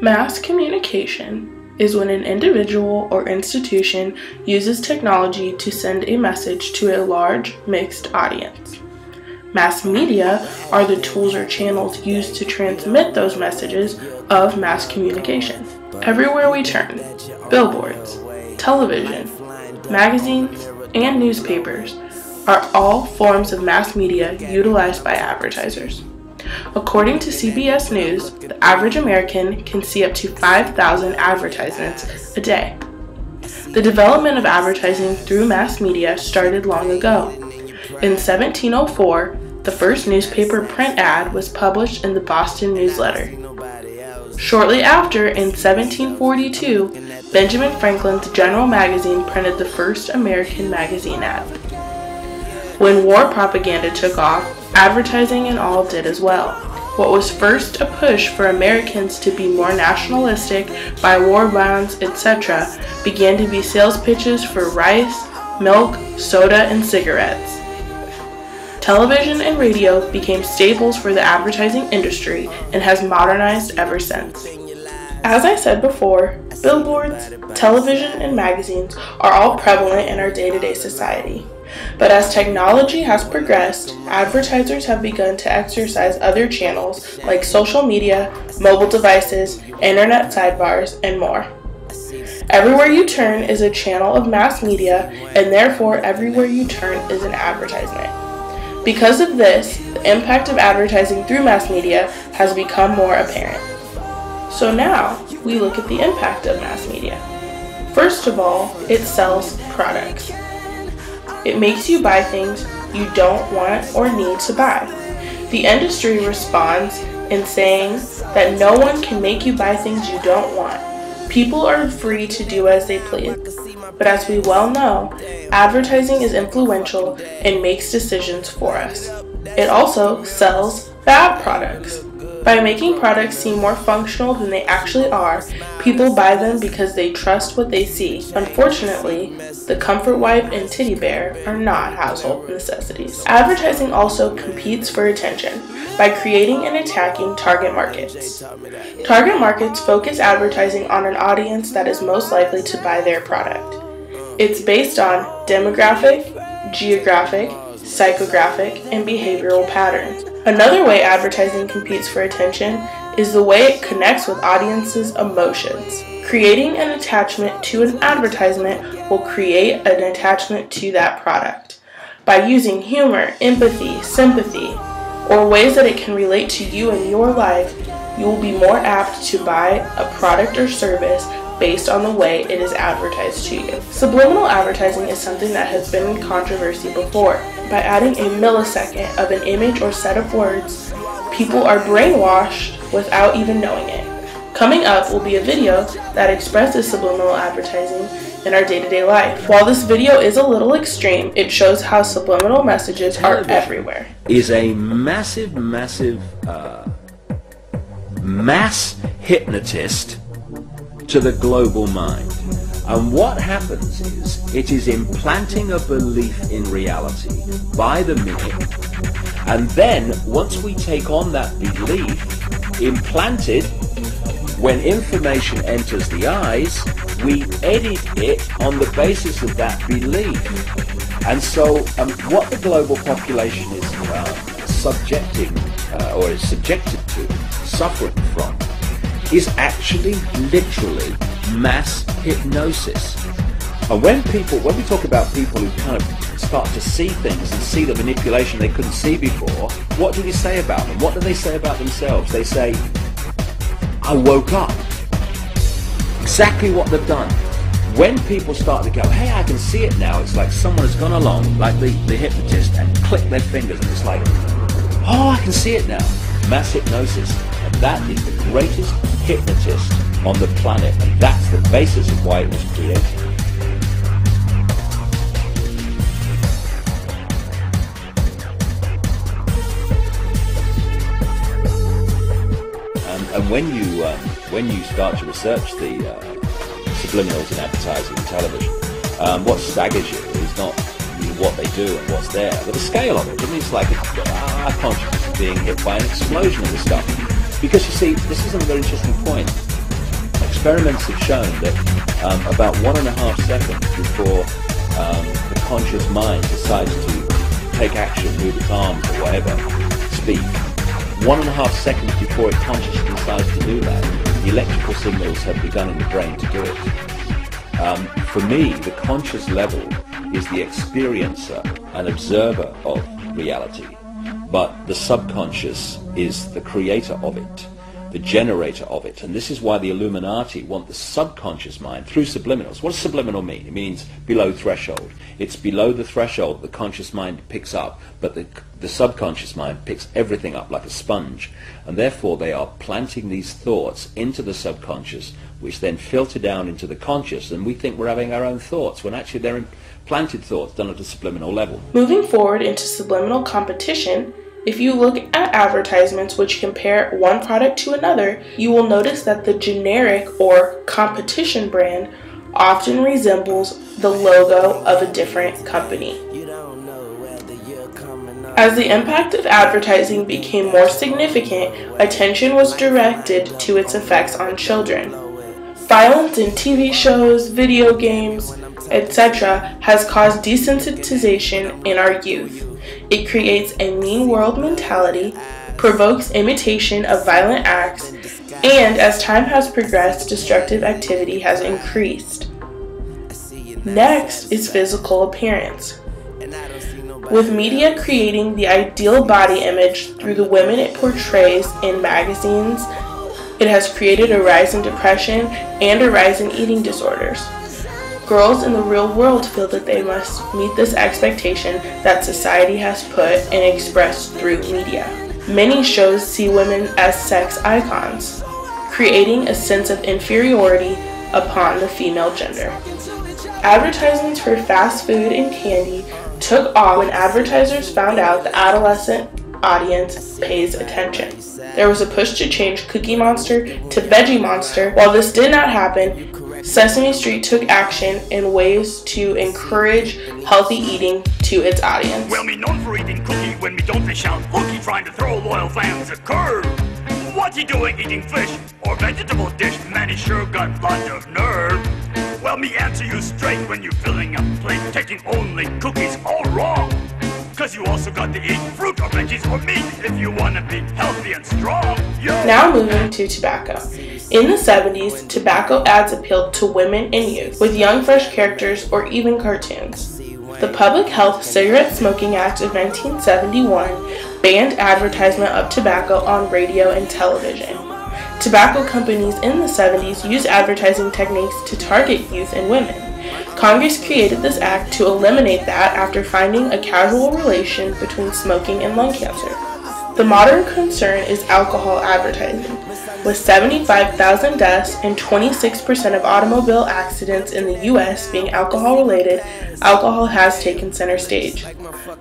Mass communication is when an individual or institution uses technology to send a message to a large, mixed audience. Mass media are the tools or channels used to transmit those messages of mass communication. Everywhere we turn, billboards, television, magazines, and newspapers are all forms of mass media utilized by advertisers. According to CBS News, the average American can see up to 5,000 advertisements a day. The development of advertising through mass media started long ago. In 1704, the first newspaper print ad was published in the Boston Newsletter. Shortly after, in 1742, Benjamin Franklin's General Magazine printed the first American magazine ad. When war propaganda took off, advertising and all did as well. What was first a push for Americans to be more nationalistic, buy war bonds, etc., began to be sales pitches for rice, milk, soda, and cigarettes. Television and radio became staples for the advertising industry and has modernized ever since. As I said before, billboards, television, and magazines are all prevalent in our day-to-day society. But as technology has progressed, advertisers have begun to exercise other channels like social media, mobile devices, internet sidebars, and more. Everywhere you turn is a channel of mass media, and therefore everywhere you turn is an advertisement. Because of this, the impact of advertising through mass media has become more apparent. So now, we look at the impact of mass media. First of all, it sells products. It makes you buy things you don't want or need to buy. The industry responds in saying that no one can make you buy things you don't want. People are free to do as they please. But as we well know, advertising is influential and makes decisions for us. It also sells bad products. By making products seem more functional than they actually are, people buy them because they trust what they see. Unfortunately, the comfort wipe and teddy bear are not household necessities. Advertising also competes for attention by creating and attacking target markets. Target markets focus advertising on an audience that is most likely to buy their product. It's based on demographic, geographic, psychographic, and behavioral patterns. Another way advertising competes for attention is the way it connects with audiences' emotions. Creating an attachment to an advertisement will create an attachment to that product. By using humor, empathy, sympathy, or ways that it can relate to you and your life, you will be more apt to buy a product or service based on the way it is advertised to you. Subliminal advertising is something that has been in controversy before. By adding a millisecond of an image or set of words, people are brainwashed without even knowing it. Coming up will be a video that expresses subliminal advertising in our day-to-day life. While this video is a little extreme, it shows how subliminal messages are everywhere. Is a mass hypnotist to the global mind. And what happens is, it is implanting a belief in reality by the minute. And then, once we take on that belief, implanted, when information enters the eyes, we edit it on the basis of that belief. And so, what the global population is subjected to, suffering from, is actually literally mass hypnosis. And when we talk about people who kind of start to see things and see the manipulation they couldn't see before, what do we say about them? What do they say about themselves? They say, I woke up. Exactly what they've done. When people start to go, hey, I can see it now, it's like someone has gone along, like the hypnotist, and clicked their fingers, and it's like, oh, I can see it now. Mass hypnosis. And that is the greatest hypnotist on the planet, and that's the basis of why it was created. And when you start to research the subliminals in advertising and television, what staggers you is not what they do and what's there, but the scale of it. I mean, it's like our consciousness being hit by an explosion of this stuff. Because you see, this is a very interesting point. experiments have shown that about 1.5 seconds before the conscious mind decides to take action, move its arms or whatever, speak, 1.5 seconds before it consciously decides to do that, the electrical signals have begun in the brain to do it. For me, the conscious level is the experiencer and observer of reality, but the subconscious is the creator of it, the generator of it. And this is why the Illuminati want the subconscious mind through subliminals. What does subliminal mean? It means below threshold. It's below the threshold the conscious mind picks up, but the subconscious mind picks everything up like a sponge. And therefore they are planting these thoughts into the subconscious, which then filter down into the conscious, and we think we're having our own thoughts, when actually they're implanted thoughts done at a subliminal level. Moving forward into subliminal competition, if you look at advertisements which compare one product to another, you will notice that the generic or competition brand often resembles the logo of a different company. As the impact of advertising became more significant, attention was directed to its effects on children. Violence in TV shows, video games, etc. has caused desensitization in our youth. It creates a mean world mentality, provokes imitation of violent acts, and as time has progressed, destructive activity has increased. Next is physical appearance. With media creating the ideal body image through the women it portrays in magazines, it has created a rise in depression and a rise in eating disorders. Girls in the real world feel that they must meet this expectation that society has put and expressed through media. Many shows see women as sex icons, creating a sense of inferiority upon the female gender. Advertisements for fast food and candy took off when advertisers found out the adolescent audience pays attention. There was a push to change Cookie Monster to Veggie Monster. While this did not happen, Sesame Street took action in ways to encourage healthy eating to its audience. Well, me known for eating cookie when me don't fish out hooky, trying to throw loyal fans a curve. What's he doing eating fish or vegetable dish? Man, he sure got lots of nerve. Well, me answer you straight, when you're filling a plate, taking only cookies, all wrong. Cause you also got to eat fruit or veggies or meat if you want to be healthy and strong. Yo. Now moving to tobacco. In the 70s, tobacco ads appealed to women and youth, with young fresh characters or even cartoons. The Public Health Cigarette Smoking Act of 1971 banned advertisement of tobacco on radio and television. Tobacco companies in the 70s used advertising techniques to target youth and women. Congress created this act to eliminate that after finding a causal relation between smoking and lung cancer. The modern concern is alcohol advertising. With 75,000 deaths and 26% of automobile accidents in the U.S. being alcohol-related, alcohol has taken center stage.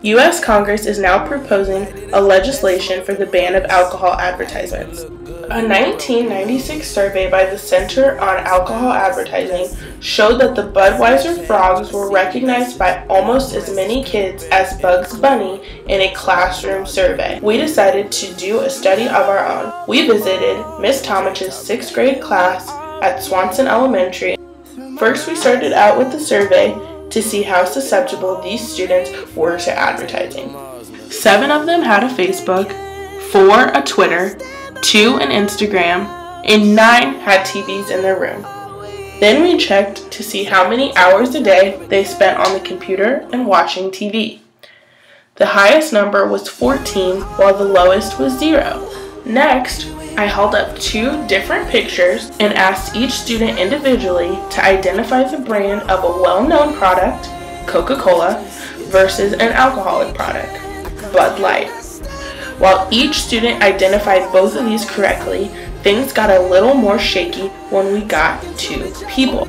U.S. Congress is now proposing a legislation for the ban of alcohol advertisements. A 1996 survey by the Center on Alcohol Advertising showed that the Budweiser frogs were recognized by almost as many kids as Bugs Bunny in a classroom survey. We decided to do a study of our own. We visited Miss Tomich's 6th grade class at Swanson Elementary. First, we started out with the survey to see how susceptible these students were to advertising. 7 of them had a Facebook, 4 a Twitter, 2 an Instagram, and 9 had TVs in their room. Then we checked to see how many hours a day they spent on the computer and watching TV. The highest number was 14, while the lowest was 0. Next, I held up 2 different pictures and asked each student individually to identify the brand of a well-known product, Coca-Cola, versus an alcoholic product, Bud Light. While each student identified both of these correctly, things got a little more shaky when we got to people.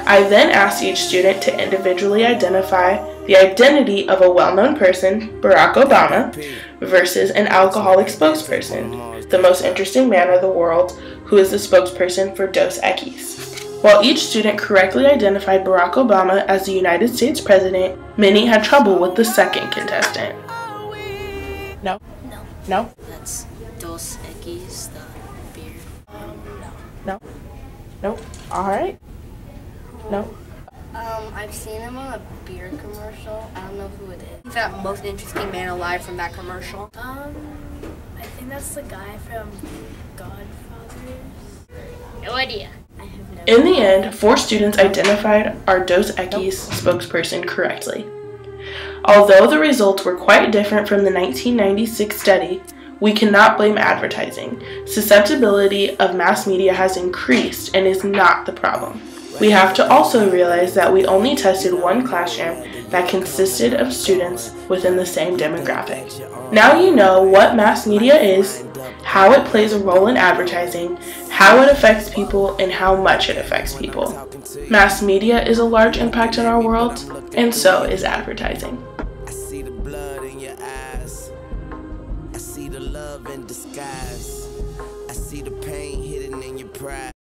I then asked each student to individually identify the identity of a well-known person, Barack Obama, versus an alcoholic spokesperson, the most interesting man of the world, who is the spokesperson for Dos Equis. While each student correctly identified Barack Obama as the United States President, many had trouble with the second contestant. No? No? That's Dos Equis, the beer. No? Nope. Alright. No. I've seen him on a beer commercial. I don't know who it is. That most interesting man alive from that commercial. I think that's the guy from Godfather. No idea. I have no In the end, 4 students identified our Dos Equis spokesperson correctly. Although the results were quite different from the 1996 study, we cannot blame advertising. Susceptibility of mass media has increased and is not the problem. We have to also realize that we only tested one classroom that consisted of students within the same demographic. Now you know what mass media is, how it plays a role in advertising, how it affects people, and how much it affects people. Mass media is a large impact in our world, and so is advertising. I see the blood in your eyes. I see the love in disguise. I see the pain hidden in your pride.